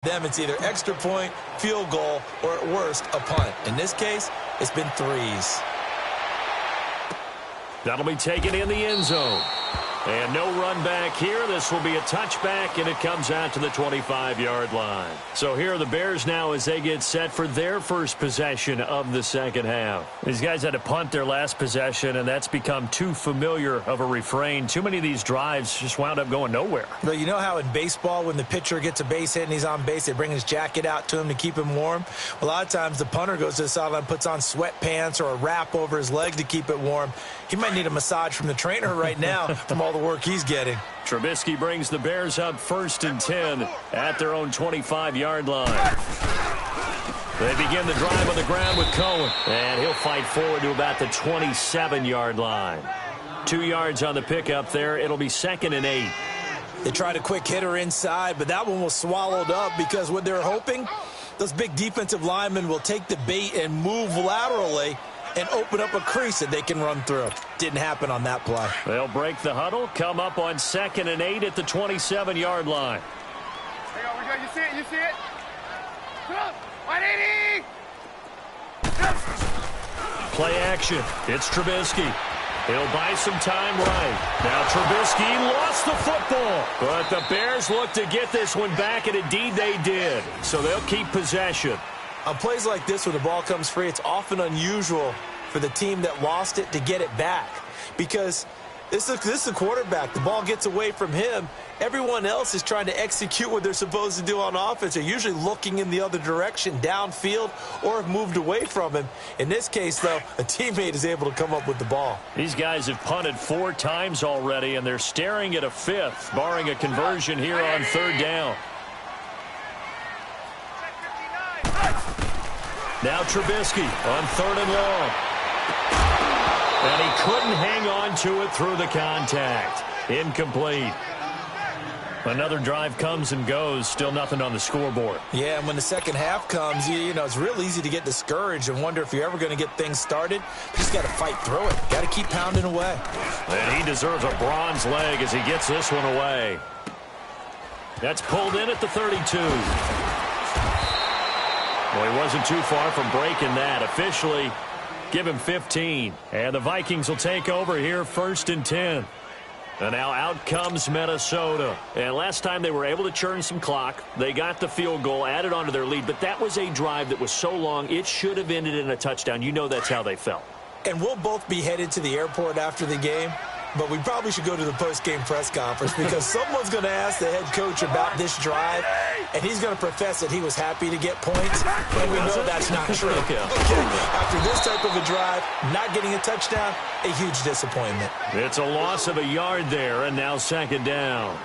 Them, it's either extra point, field goal, or at worst, a punt. In this case, it's been threes. That'll be taken in the end zone. And no run back here. This will be a touchback, and it comes out to the 25-yard line. So here are the Bears now as they get set for their first possession of the second half. These guys had to punt their last possession, and that's become too familiar of a refrain. Too many of these drives just wound up going nowhere. But you know how in baseball, when the pitcher gets a base hit and he's on base, they bring his jacket out to him to keep him warm? A lot of times the punter goes to the sideline, puts on sweatpants or a wrap over his leg to keep it warm. He might need a massage from the trainer right now from all the work he's getting. Trubisky brings the Bears up 1st and 10 at their own 25-yard line. They begin the drive on the ground with Cohen, and he'll fight forward to about the 27-yard line. 2 yards on the pickup there. It'll be 2nd and 8. They tried a quick hitter inside, but that one was swallowed up because what they're hoping, those big defensive linemen will take the bait and move laterally and open up a crease that they can run through. Didn't happen on that play. They'll break the huddle, come up on 2nd and 8 at the 27-yard line. Hang on, we go. You see it? You see it? Come on, 180! Play action. It's Trubisky. He'll buy some time right. Now Trubisky lost the football. But the Bears look to get this one back, and indeed they did. So they'll keep possession. On plays like this where the ball comes free, it's often unusual for the team that lost it to get it back. Because this is a quarterback. The ball gets away from him. Everyone else is trying to execute what they're supposed to do on offense. They're usually looking in the other direction, downfield, or have moved away from him. In this case, though, a teammate is able to come up with the ball. These guys have punted 4 times already, and they're staring at a 5th, barring a conversion here on 3rd down. Now Trubisky on 3rd and long. And he couldn't hang on to it through the contact. Incomplete. Another drive comes and goes. Still nothing on the scoreboard. Yeah, and when the second half comes, you know, it's real easy to get discouraged and wonder if you're ever going to get things started. You just got to fight through it. Got to keep pounding away. And he deserves a bronze leg as he gets this one away. That's pulled in at the 32. Well, he wasn't too far from breaking that. Officially, give him 15. And the Vikings will take over here 1st and 10. And now out comes Minnesota. And last time they were able to churn some clock. They got the field goal, added onto their lead. But that was a drive that was so long, it should have ended in a touchdown. You know that's how they felt. And we'll both be headed to the airport after the game. But we probably should go to the post-game press conference because someone's going to ask the head coach about this drive, and he's going to profess that he was happy to get points, and we know that's not true. Okay. After this type of a drive, not getting a touchdown, a huge disappointment. It's a loss of a yard there, and now 2nd down.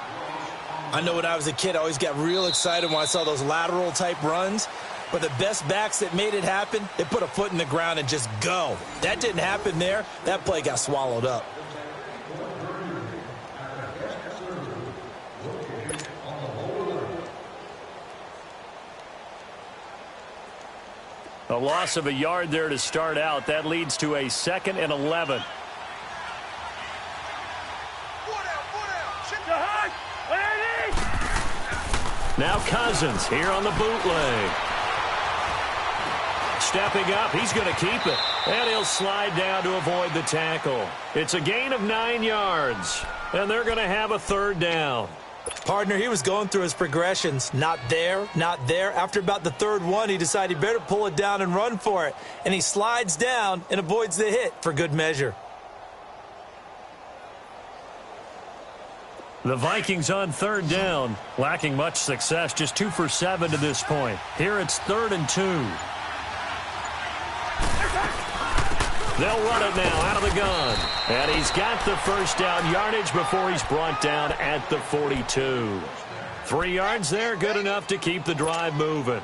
I know when I was a kid, I always got real excited when I saw those lateral-type runs. But the best backs that made it happen, they put a foot in the ground and just go. That didn't happen there. That play got swallowed up. A loss of a yard there to start out. That leads to a 2nd and 11. Now Cousins here on the bootleg. Stepping up, he's going to keep it. And he'll slide down to avoid the tackle. It's a gain of 9 yards. And they're going to have a 3rd down. Partner, he was going through his progressions. Not there, not there. After about the 3rd one, he decided he better pull it down and run for it. And he slides down and avoids the hit for good measure. The Vikings on 3rd down, lacking much success, just 2 for 7 to this point. Here it's 3rd and 2. They'll run it now out of the gun. And he's got the 1st down yardage before he's brought down at the 42. 3 yards there, good enough to keep the drive moving.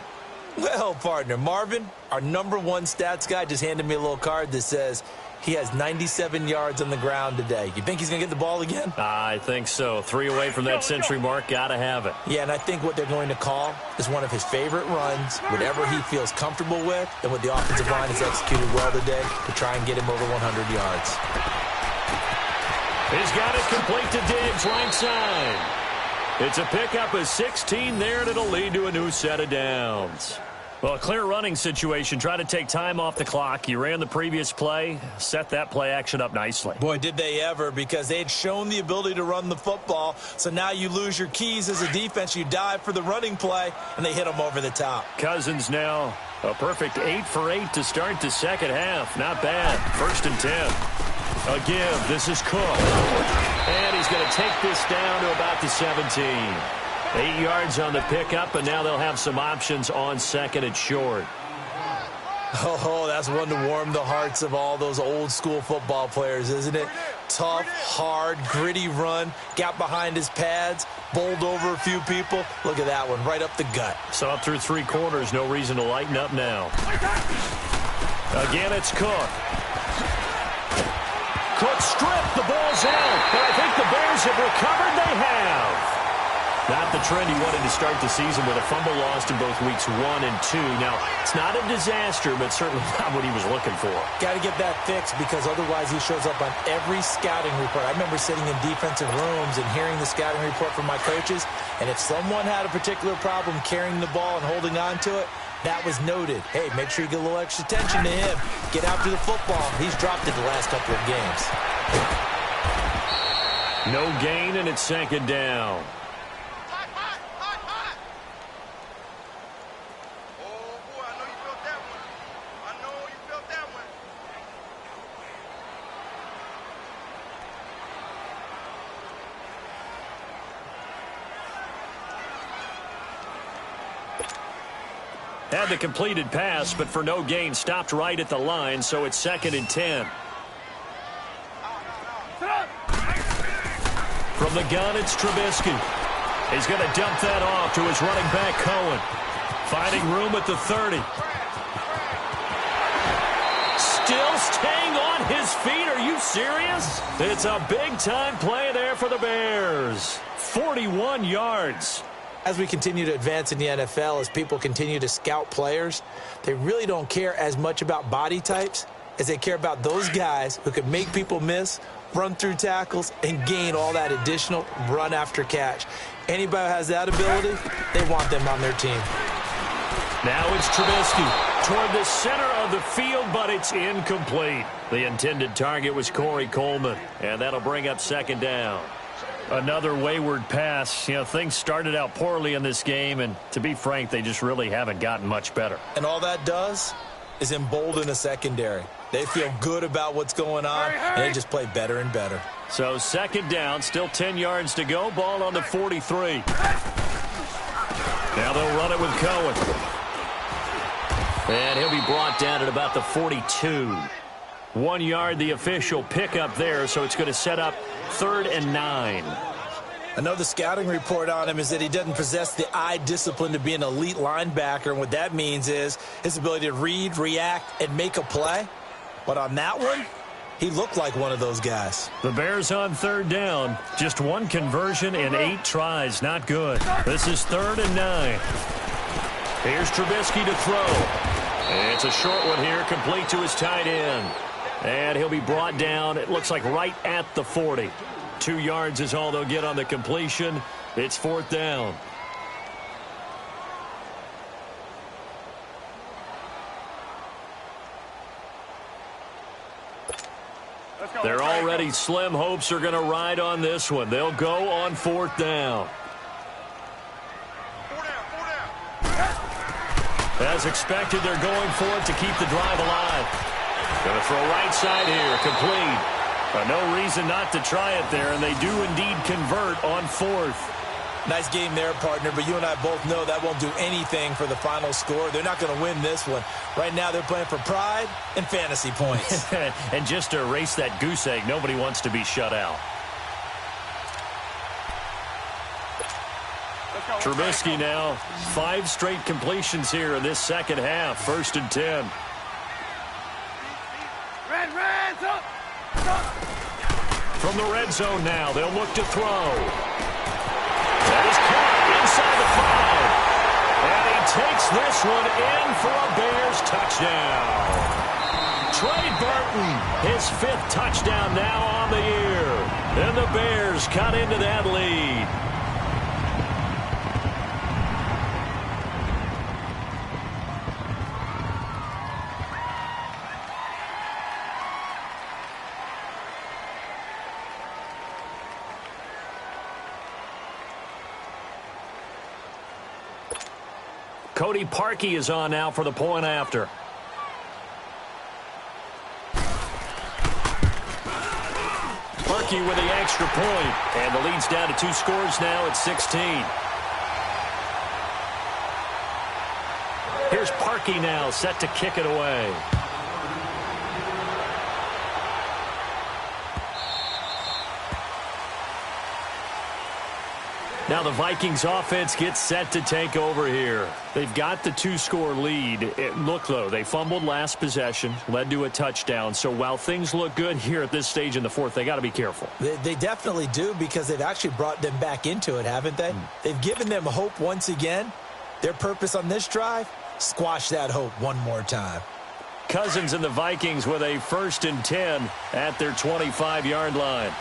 Well, partner, Marvin, our #1 stats guy, just handed me a little card that says he has 97 yards on the ground today. You think he's going to get the ball again? I think so. 3 away from that century mark. Got to have it. Yeah, and I think what they're going to call is one of his favorite runs, whatever he feels comfortable with, and what the offensive line has executed well today to try and get him over 100 yards. He's got it complete to Diggs, right side. It's a pickup of 16 there, and it'll lead to a new set of downs. Well, a clear running situation. Try to take time off the clock. You ran the previous play, set that play action up nicely. Boy, did they ever, because they had shown the ability to run the football. So now you lose your keys as a defense. You dive for the running play, and they hit them over the top. Cousins now a perfect 8 for 8 to start the second half. Not bad. 1st and 10. A give. This is Cook. And he's going to take this down to about the 17. 8 yards on the pickup, and now they'll have some options on 2nd and short. Oh, that's one to warm the hearts of all those old-school football players, isn't it? Tough, hard, gritty run, got behind his pads, bowled over a few people. Look at that one, right up the gut. So up through 3 quarters, no reason to lighten up now. Again, it's Cook. Cook stripped, the ball's out, but I think the Bears have recovered. They have. Not the trend he wanted to start the season with a fumble lost in both weeks 1 and 2. Now, it's not a disaster, but certainly not what he was looking for. Got to get that fixed, because otherwise he shows up on every scouting report. I remember sitting in defensive rooms and hearing the scouting report from my coaches, and if someone had a particular problem carrying the ball and holding on to it, that was noted. Hey, make sure you get a little extra attention to him. Get after the football. He's dropped it the last couple of games. No gain, and it's 2nd down. Had the completed pass, but for no gain, stopped right at the line, so it's 2nd and 10. From the gun, it's Trubisky. He's going to dump that off to his running back, Cohen. Finding room at the 30. Still staying on his feet. Are you serious? It's a big-time play there for the Bears. 41 yards. As we continue to advance in the NFL, as people continue to scout players, they really don't care as much about body types as they care about those guys who can make people miss, run through tackles, and gain all that additional run after catch. Anybody who has that ability, they want them on their team. Now it's Trubisky toward the center of the field, but it's incomplete. The intended target was Corey Coleman, and that'll bring up 2nd down. Another wayward pass. You know, things started out poorly in this game, and to be frank, they just really haven't gotten much better. And all that does is embolden a secondary. They feel good about what's going on, and they just play better and better. So 2nd down, still 10 yards to go. Ball on the 43. Now they'll run it with Cohen. And he'll be brought down at about the 42. 1 yard, the official pickup there, so it's going to set up 3rd and 9. I know the scouting report on him is that he doesn't possess the eye discipline to be an elite linebacker, and what that means is his ability to read, react, and make a play. But on that one, he looked like one of those guys. The Bears on 3rd down. Just 1 conversion in 8 tries. Not good. This is 3rd and 9. Here's Trubisky to throw. It's a short one here, complete to his tight end. And he'll be brought down, it looks like right at the 40. 2 yards is all they'll get on the completion. It's 4th down. They're already slim hopes are going to ride on this one. They'll go on 4th down. As expected, they're going for it to keep the drive alive. Going to throw right side here, complete. No reason not to try it there, and they do indeed convert on 4th. Nice game there, partner, but you and I both know that won't do anything for the final score. They're not going to win this one. Right now they're playing for pride and fantasy points. And just to erase that goose egg, nobody wants to be shut out. Trubisky now, 5 straight completions here in this second half. 1st and 10. From the red zone now, they'll look to throw. That is caught inside the 5. And he takes this one in for a Bears touchdown. Trey Burton, his 5th touchdown now on the year. And the Bears cut into that lead. Cody Parkey is on now for the point after. Parkey with the extra point, and the lead's down to 2 scores now at 16. Here's Parkey now, set to kick it away. Now the Vikings offense gets set to take over here. They've got the 2-score lead. Look, though, they fumbled last possession, led to a touchdown. So while things look good here at this stage in the fourth, they got to be careful. They definitely do, because they've actually brought them back into it, haven't they? They've given them hope once again. Their purpose on this drive, squash that hope one more time. Cousins and the Vikings with a 1st and 10 at their 25-yard line.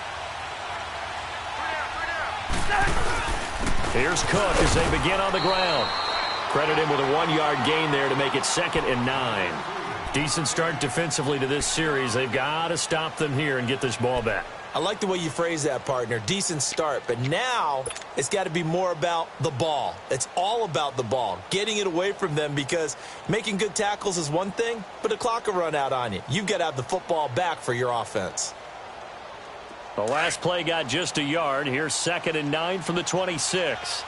Here's Cook as they begin on the ground. Credit him with a 1-yard gain there to make it 2nd and 9. Decent start defensively to this series. They've got to stop them here and get this ball back. I like the way you phrase that, partner. Decent start, but now it's got to be more about the ball. It's all about the ball, getting it away from them, because making good tackles is one thing, but the clock will run out on you. You've got to have the football back for your offense. The last play got just a yard. Here's 2nd and 9 from the 26.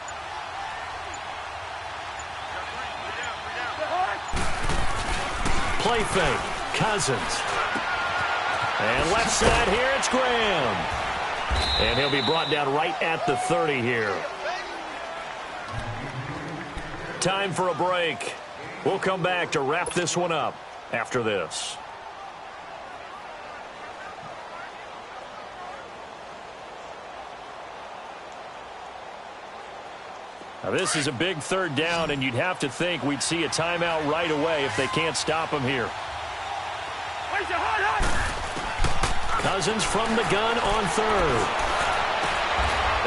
Play fake. Cousins. And left side here, it's Graham. And he'll be brought down right at the 30 here. Time for a break. We'll come back to wrap this one up after this. Now, this is a big 3rd down, and you'd have to think we'd see a timeout right away if they can't stop him here. Cousins from the gun on 3rd.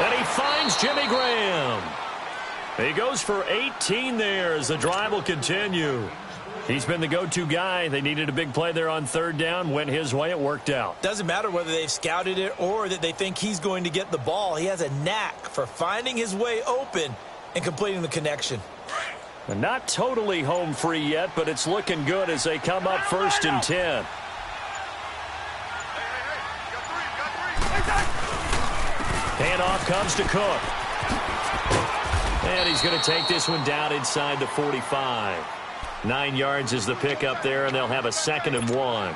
And he finds Jimmy Graham. He goes for 18 there as the drive will continue. He's been the go-to guy. They needed a big play there on 3rd down. Went his way. It worked out. Doesn't matter whether they've scouted it or that they think he's going to get the ball. He has a knack for finding his way open and completing the connection. Not totally home free yet, but it's looking good as they come up 1st and 10. Handoff comes to Cook. And he's going to take this one down inside the 45. 9 yards is the pickup there, and they'll have a 2nd and 1.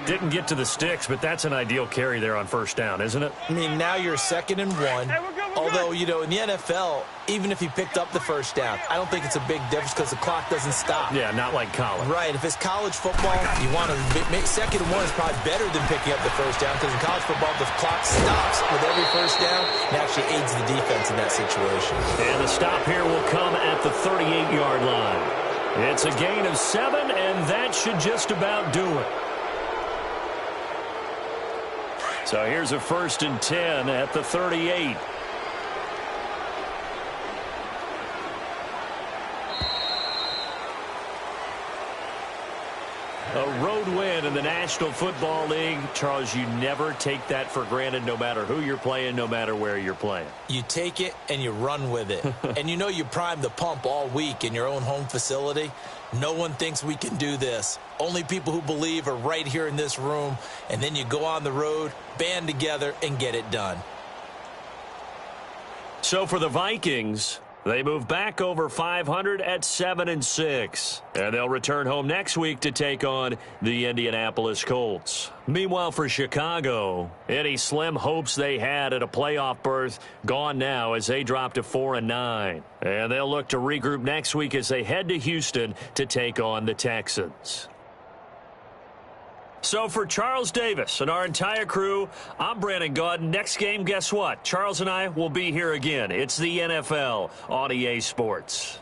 Didn't get to the sticks, but that's an ideal carry there on 1st down, isn't it? I mean, now you're 2nd and 1. Although, you know, in the NFL, even if he picked up the 1st down, I don't think it's a big difference because the clock doesn't stop. Yeah, not like college. Right. If it's college football, you want to make 2nd and 1 is probably better than picking up the 1st down, because in college football, the clock stops with every 1st down and actually aids the defense in that situation. And the stop here will come at the 38-yard line. It's a gain of 7, and that should just about do it. So here's a 1st and 10 at the 38. A road win in the National Football League. Charles, you never take that for granted, no matter who you're playing, no matter where you're playing. You take it and you run with it. And you know you primed the pump all week in your own home facility. No one thinks we can do this. Only people who believe are right here in this room. And then you go on the road, band together, and get it done. So for the Vikings, they move back over 500 at 7-6. And they'll return home next week to take on the Indianapolis Colts. Meanwhile, for Chicago, any slim hopes they had at a playoff berth gone now as they drop to 4-9. And they'll look to regroup next week as they head to Houston to take on the Texans. So for Charles Davis and our entire crew, I'm Brandon Gaudin. Next game, guess what? Charles and I will be here again. It's the NFL on EA Sports.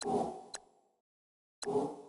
you.